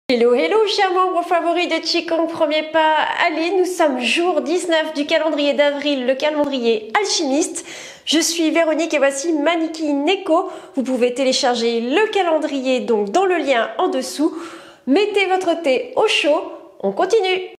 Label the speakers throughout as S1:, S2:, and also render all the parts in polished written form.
S1: Hello, hello, chers membres favoris de Qigong Premier Pas. Allez, nous sommes jour 19 du calendrier d'avril, le calendrier alchimiste. Je suis Véronique et voici Maniki Neko. Vous pouvez télécharger le calendrier donc dans le lien en dessous. Mettez votre thé au chaud, on continue.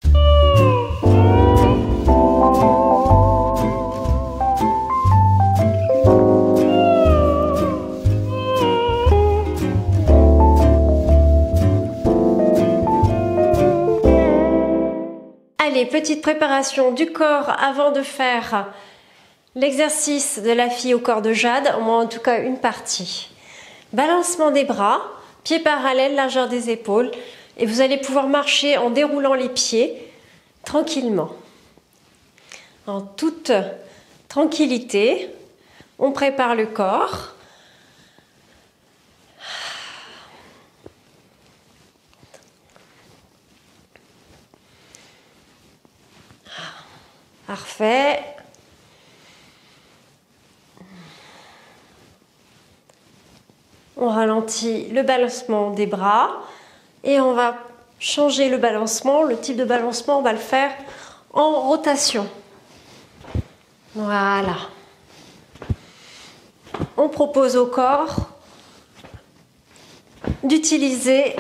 S1: Allez, petite préparation du corps avant de faire l'exercice de la fille au corps de jade, au moins en tout cas une partie. Balancement des bras, pieds parallèles, largeur des épaules, et vous allez pouvoir marcher en déroulant les pieds tranquillement. En toute tranquillité, on prépare le corps. Parfait. On ralentit le balancement des bras et on va changer le balancement. Le type de balancement, on va le faire en rotation. Voilà. On propose au corps d'utiliser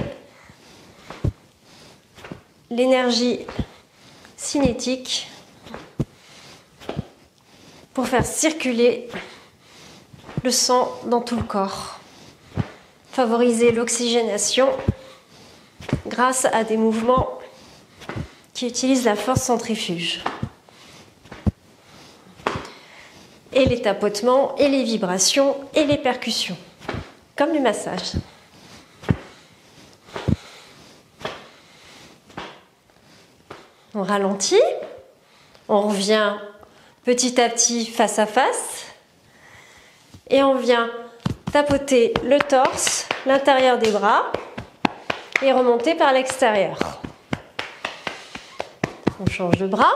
S1: l'énergie cinétique pour faire circuler le sang dans tout le corps. Favoriser l'oxygénation grâce à des mouvements qui utilisent la force centrifuge. Et les tapotements, et les vibrations, et les percussions. Comme du massage. On ralentit. On revient petit à petit face à face. Et on vient tapoter le torse, l'intérieur des bras et remonter par l'extérieur. On change de bras.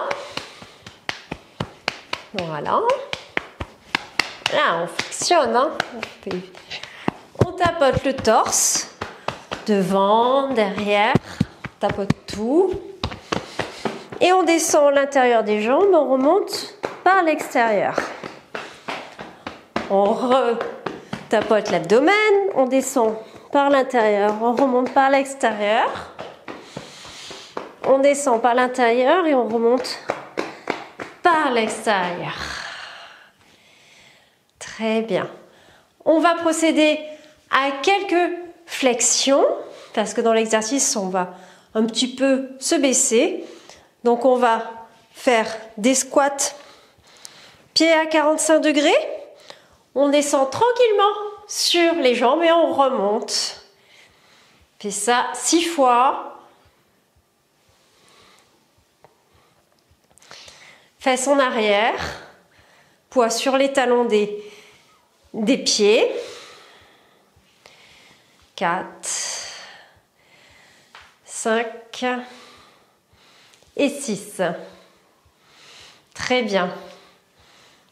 S1: Voilà. Là, on flexione. Hein. On tapote le torse, devant, derrière, on tapote tout. Et on descend l'intérieur des jambes, on remonte par l'extérieur. On tapote l'abdomen, on descend par l'intérieur, on remonte par l'extérieur. On descend par l'intérieur et on remonte par l'extérieur. Très bien. On va procéder à quelques flexions, parce que dans l'exercice, on va un petit peu se baisser. Donc on va faire des squats pieds à 45 degrés. On descend tranquillement sur les jambes et on remonte. On fait ça 6 fois. Fesses en arrière. Poids sur les talons des pieds. 4, 5 et 6. Très bien.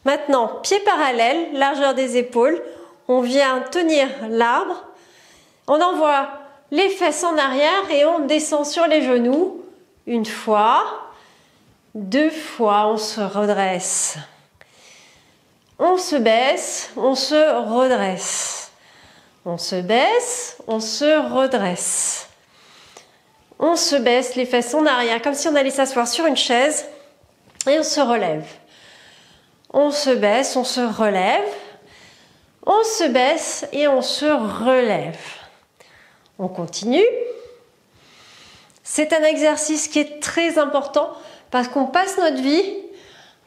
S1: Maintenant, pieds parallèles, largeur des épaules. On vient tenir l'arbre. On envoie les fesses en arrière et on descend sur les genoux. Une fois, 2 fois, on se redresse. On se baisse, on se redresse. On se baisse, on se redresse. On se baisse les fesses en arrière, comme si on allait s'asseoir sur une chaise. Et on se relève. On se baisse, on se relève. On se baisse et on se relève. On continue. C'est un exercice qui est très important parce qu'on passe notre vie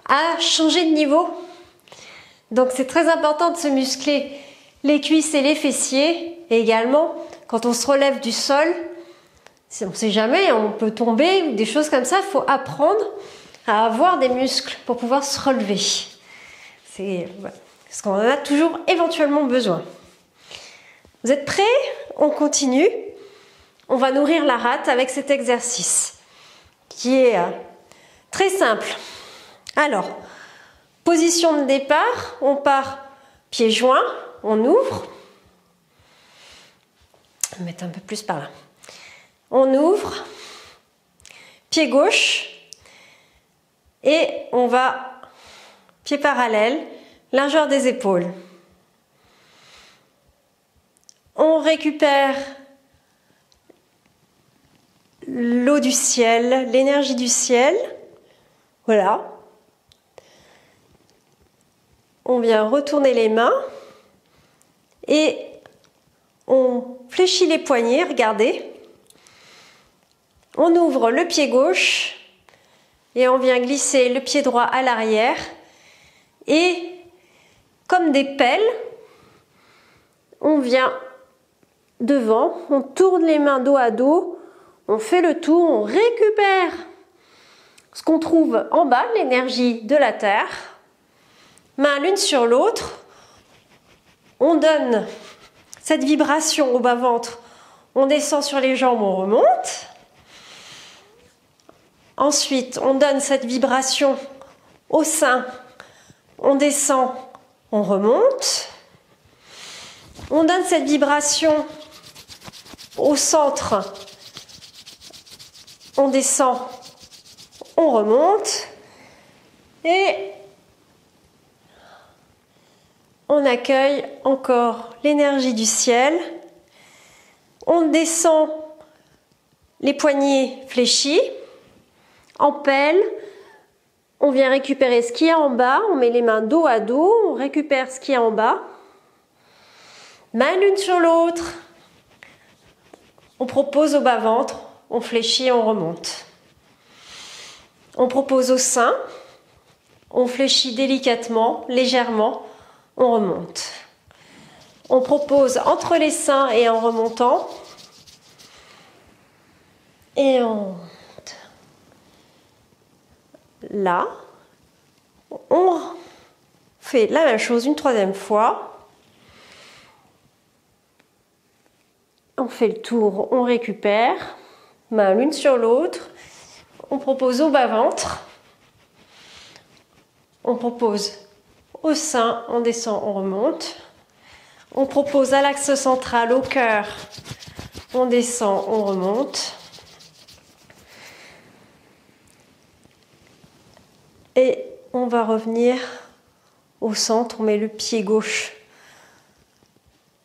S1: à changer de niveau. Donc c'est très important de se muscler les cuisses et les fessiers. Et également, quand on se relève du sol, on ne sait jamais, on peut tomber ou des choses comme ça. Il faut apprendre à avoir des muscles pour pouvoir se relever. Parce qu'on en a toujours éventuellement besoin. Vous êtes prêts? On continue. On va nourrir la rate avec cet exercice qui est très simple. Alors, position de départ, on part pieds joints, on ouvre. On va mettre un peu plus par là. On ouvre, pied gauche, et on va pied parallèle, largeur des épaules. On récupère l'eau du ciel, l'énergie du ciel. Voilà. On vient retourner les mains et on fléchit les poignets, regardez. On ouvre le pied gauche et on vient glisser le pied droit à l'arrière et comme des pelles, on vient devant, on tourne les mains dos à dos, on fait le tour, on récupère ce qu'on trouve en bas, l'énergie de la terre, mains l'une sur l'autre, on donne cette vibration au bas-ventre, on descend sur les jambes, on remonte. Ensuite, on donne cette vibration au sein, on descend, on remonte. On donne cette vibration au centre, on descend, on remonte et on accueille encore l'énergie du ciel. On descend les poignets fléchis, en pelle, on vient récupérer ce qui est en bas, on met les mains dos à dos, on récupère ce qui est en bas. Main l'une sur l'autre, on propose au bas-ventre, on fléchit et on remonte. On propose au sein, on fléchit délicatement, légèrement, on remonte. On propose entre les seins et en remontant, et on remonte. Là, on fait la même chose une troisième fois. On fait le tour, on récupère, main l'une sur l'autre, on propose au bas-ventre, on propose au sein, on descend, on remonte, on propose à l'axe central, au cœur, on descend, on remonte, et on va revenir au centre, on met le pied gauche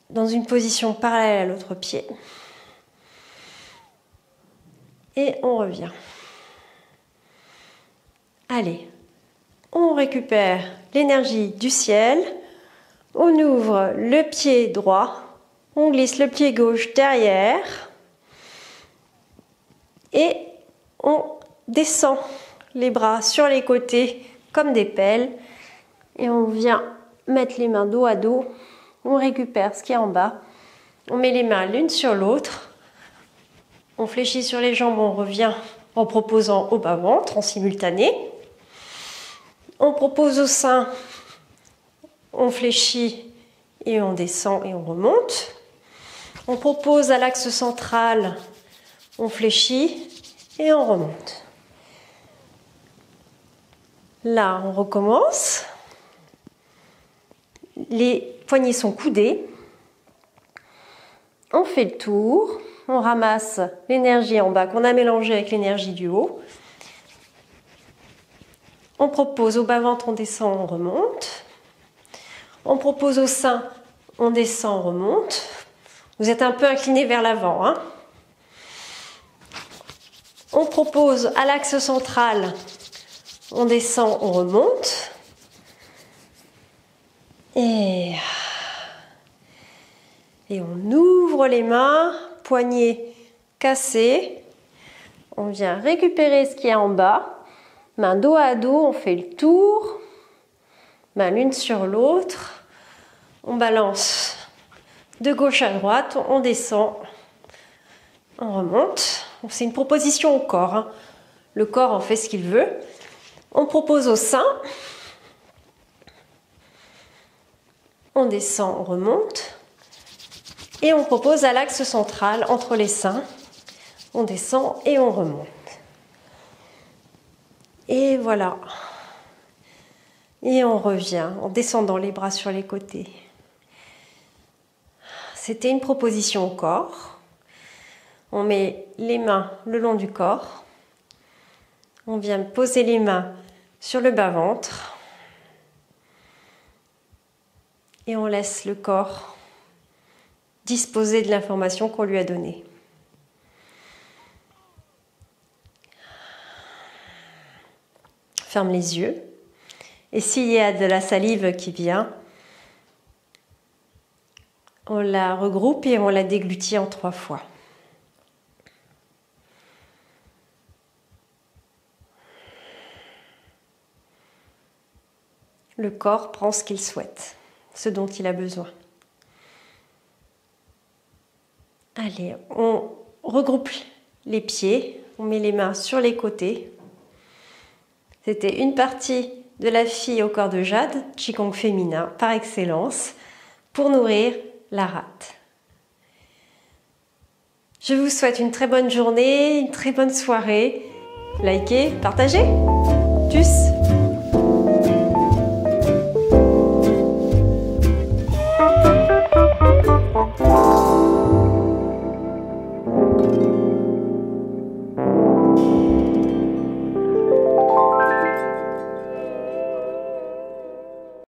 S1: dans une position parallèle à l'autre pied. Et on revient. Allez, on récupère l'énergie du ciel. On ouvre le pied droit. On glisse le pied gauche derrière. Et on descend les bras sur les côtés comme des pelles. Et on vient mettre les mains dos à dos. On récupère ce qui est en bas, on met les mains l'une sur l'autre, on fléchit sur les jambes, on revient en proposant au bas-ventre en simultané. On propose au sein, on fléchit et on descend et on remonte. On propose à l'axe central, on fléchit et on remonte. Là, on recommence. Les poignets sont coudés. On fait le tour. On ramasse l'énergie en bas qu'on a mélangée avec l'énergie du haut. On propose au bas-ventre, on descend, on remonte. On propose au sein, on descend, on remonte. Vous êtes un peu incliné vers l'avant, hein. On propose à l'axe central, on descend, on remonte. Et on ouvre les mains, poignets cassés. On vient récupérer ce qui est en bas. Main dos à dos, on fait le tour. Main l'une sur l'autre. On balance de gauche à droite, on descend, on remonte. C'est une proposition au corps, hein. Le corps en fait ce qu'il veut. On propose au sein. On descend, on remonte. Et on propose à l'axe central, entre les seins. On descend et on remonte. Et voilà. Et on revient en descendant les bras sur les côtés. C'était une proposition au corps. On met les mains le long du corps. On vient poser les mains sur le bas-ventre. Et on laisse le corps disposer de l'information qu'on lui a donnée. Ferme les yeux. Et s'il y a de la salive qui vient, on la regroupe et on la déglutit en 3 fois. Le corps prend ce qu'il souhaite, ce dont il a besoin. Allez, on regroupe les pieds, on met les mains sur les côtés. C'était une partie de la fille au corps de jade, Qigong féminin par excellence, pour nourrir la rate. Je vous souhaite une très bonne journée, une très bonne soirée. Likez, partagez. Tchuss!